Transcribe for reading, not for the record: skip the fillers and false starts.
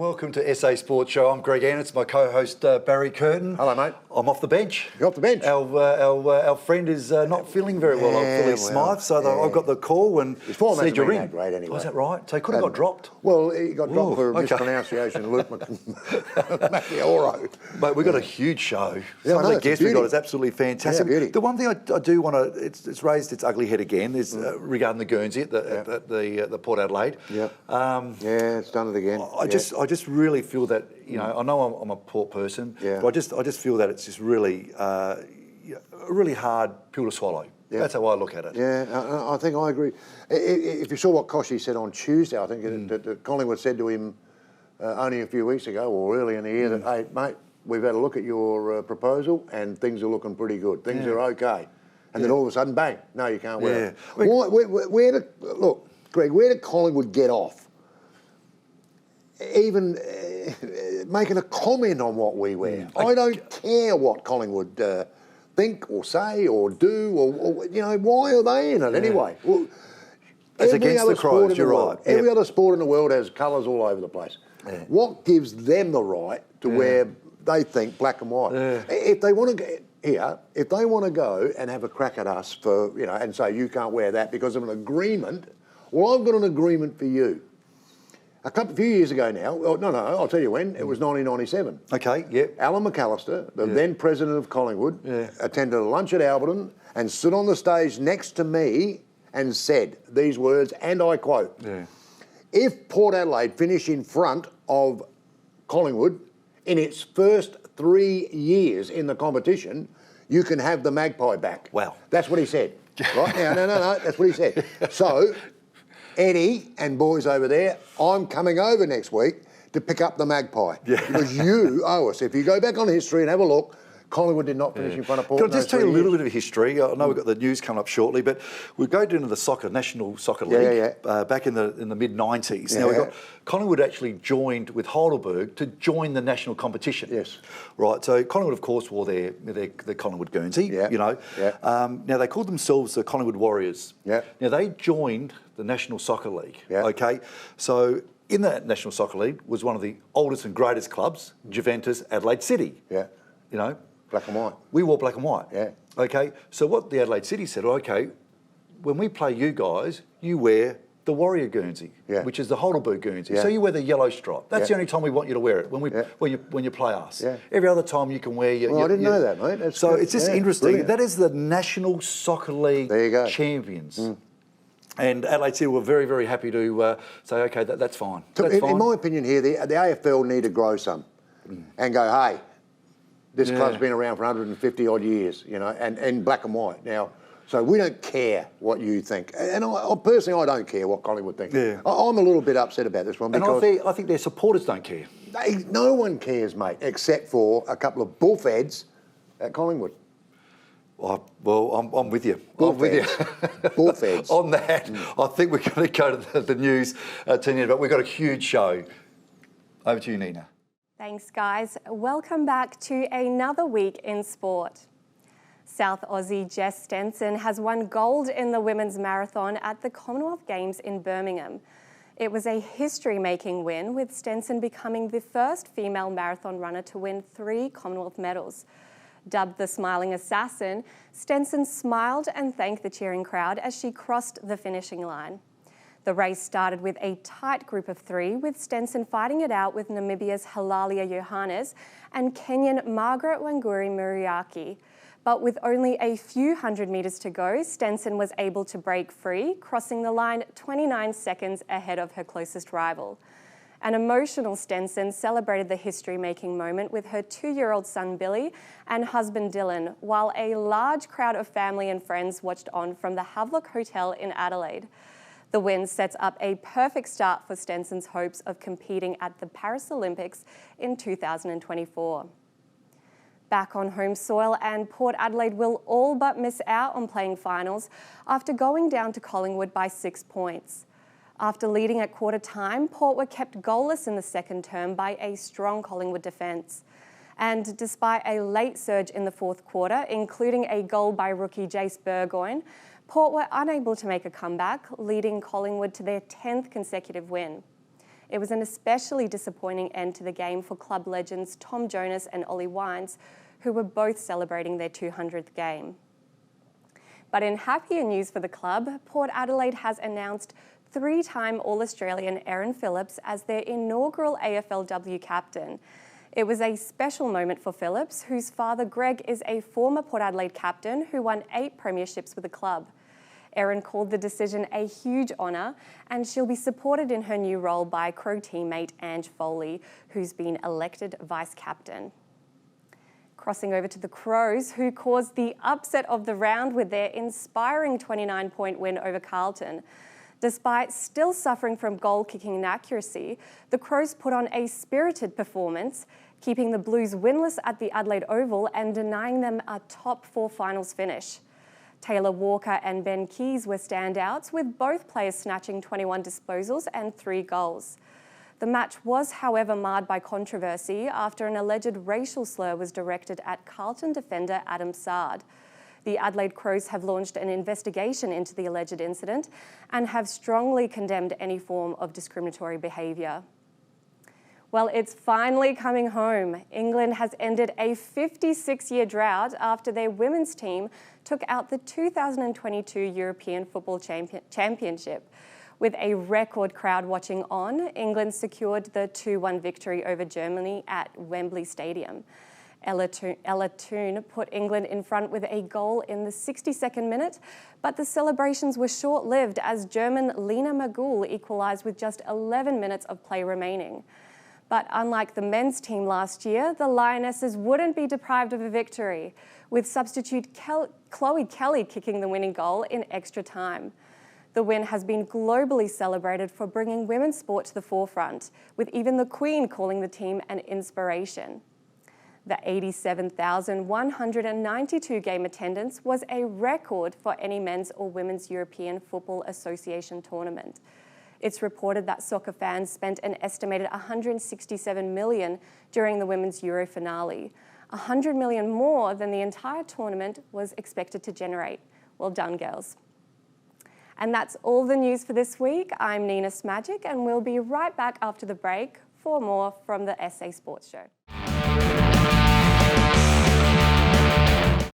welcome to SA Sports Show. I'm Greg Ann. It's my co-host Barry Curtin. Hello, mate. I'm off the bench. You're off the bench? Our friend is not feeling very well. I'm fully smythe, so I got the call and said you're in. That great anyway. Was that right? So he could have got dropped. Well, he got dropped for mispronunciation of Luke Macchioro. But we've got a huge show. Yeah, Some of the guests we've got is absolutely fantastic. Yeah, the one thing I do want to, it's raised its ugly head again, is regarding the Guernsey at the Port Adelaide. Yeah. It's done it again. I just really feel that, you know, I know I'm a Port person, but I just feel that it's just really a really hard pill to swallow. Yeah. That's how I look at it. Yeah, I think I agree. If you saw what Koshy said on Tuesday, I think that Collingwood said to him only a few weeks ago or early in the year that, hey, mate, we've had a look at your proposal and things are looking pretty good. Things are okay. And then all of a sudden, bang, no, you can't wear it. Look, Greg, where did Collingwood get off? Even making a comment on what we wear. I don't care what Collingwood think or say or do or you know, why are they in it anyway? Well, it's against the Crows, you're right. Every other sport in the world has colours all over the place. Yeah. What gives them the right to wear, they think, black and white? Yeah. If they want to get here, if they want to go and have a crack at us for, you know, and say you can't wear that because of an agreement, well, I've got an agreement for you. A few years ago now, I'll tell you when, it was 1997. Okay, yeah. Alan McAllister, the then president of Collingwood, attended a lunch at Alberton and stood on the stage next to me and said these words, and I quote, if Port Adelaide finish in front of Collingwood in its first 3 years in the competition, you can have the Magpie back. Wow. That's what he said. Right? Now, no, that's what he said. So, Eddie and boys over there, I'm coming over next week to pick up the Magpie. Yeah. Because you owe us. If you go back on history and have a look, Collingwood did not finish in front of Port. Can I just tell you a little bit of history? I know we've got the news coming up shortly, but we go into the National Soccer League back in the mid-90s. Now, we've got Collingwood actually joined with Heidelberg to join the national competition. Yes. Right, so Collingwood, of course, wore their Collingwood Guernsey, you know. Yeah. Now, they called themselves the Collingwood Warriors. Yeah. Now, they joined the National Soccer League, okay? So in that National Soccer League was one of the oldest and greatest clubs, Juventus Adelaide City. Yeah. You know? Black and white. We wore black and white. Yeah. Okay, so what the Adelaide City said, okay, when we play you guys, you wear the Warrior Guernsey, which is the Heidelberg Guernsey. So you wear the yellow stripe. That's the only time we want you to wear it, when you play us. Yeah. Every other time you can wear your... Well, I didn't know that, mate. That's so good. It's just interesting. Brilliant. That is the National Soccer League champions. And Adelaide City were very, very happy to say, okay, that's fine. In my opinion here, the AFL need to grow some and go, hey, this club's been around for 150 odd years, you know, and black and white. Now, so we don't care what you think. And I personally, I don't care what Collingwood thinks. Yeah. I'm a little bit upset about this one because... And I think their supporters don't care. No one cares, mate, except for a couple of bullfeds at Collingwood. Well, I'm with you. Bullfeds. On that, I think we're going to go to the news, Tina, but we've got a huge show. Over to you, Nina. Thanks, guys. Welcome back to another week in sport. South Aussie Jess Stenson has won gold in the women's marathon at the Commonwealth Games in Birmingham. It was a history-making win, with Stenson becoming the first female marathon runner to win 3 Commonwealth medals. Dubbed the Smiling Assassin, Stenson smiled and thanked the cheering crowd as she crossed the finishing line. The race started with a tight group of 3, with Stenson fighting it out with Namibia's Halalia Johannes and Kenyan Margaret Wanguri Muriaki. But with only a few hundred metres to go, Stenson was able to break free, crossing the line 29 seconds ahead of her closest rival. An emotional Stenson celebrated the history-making moment with her 2-year-old son Billy and husband Dylan, while a large crowd of family and friends watched on from the Havelock Hotel in Adelaide. The win sets up a perfect start for Stenson's hopes of competing at the Paris Olympics in 2024. Back on home soil, and Port Adelaide will all but miss out on playing finals after going down to Collingwood by 6 points. After leading at quarter time, Port were kept goalless in the second term by a strong Collingwood defence. And despite a late surge in the fourth quarter, including a goal by rookie Jace Burgoyne, Port were unable to make a comeback, leading Collingwood to their 10th consecutive win. It was an especially disappointing end to the game for club legends Tom Jonas and Ollie Wines, who were both celebrating their 200th game. But in happier news for the club, Port Adelaide has announced three-time All-Australian Erin Phillips as their inaugural AFLW captain. It was a special moment for Phillips, whose father Greg is a former Port Adelaide captain who won 8 premierships with the club. Erin called the decision a huge honour, and she'll be supported in her new role by Crow teammate Ange Foley, who's been elected vice-captain. Crossing over to the Crows, who caused the upset of the round with their inspiring 29-point win over Carlton. Despite still suffering from goal-kicking inaccuracy, the Crows put on a spirited performance, keeping the Blues winless at the Adelaide Oval and denying them a top 4 finals finish. Taylor Walker and Ben Keys were standouts, with both players snatching 21 disposals and 3 goals. The match was, however, marred by controversy after an alleged racial slur was directed at Carlton defender Adam Sard. The Adelaide Crows have launched an investigation into the alleged incident and have strongly condemned any form of discriminatory behaviour. Well, it's finally coming home. England has ended a 56-year drought after their women's team took out the 2022 European Football Championship. With a record crowd watching on, England secured the 2-1 victory over Germany at Wembley Stadium. Ella Toone put England in front with a goal in the 62nd minute, but the celebrations were short-lived as German Lena Magool equalised with just 11 minutes of play remaining. But unlike the men's team last year, the Lionesses wouldn't be deprived of a victory, with substitute Chloe Kelly kicking the winning goal in extra time. The win has been globally celebrated for bringing women's sport to the forefront, with even the Queen calling the team an inspiration. The 87,192 game attendance was a record for any men's or women's European Football Association tournament. It's reported that soccer fans spent an estimated $167 million during the Women's Euro finale, $100 million more than the entire tournament was expected to generate. Well done, girls. And that's all the news for this week. I'm Nina Smagic, and we'll be right back after the break for more from the SA Sports Show.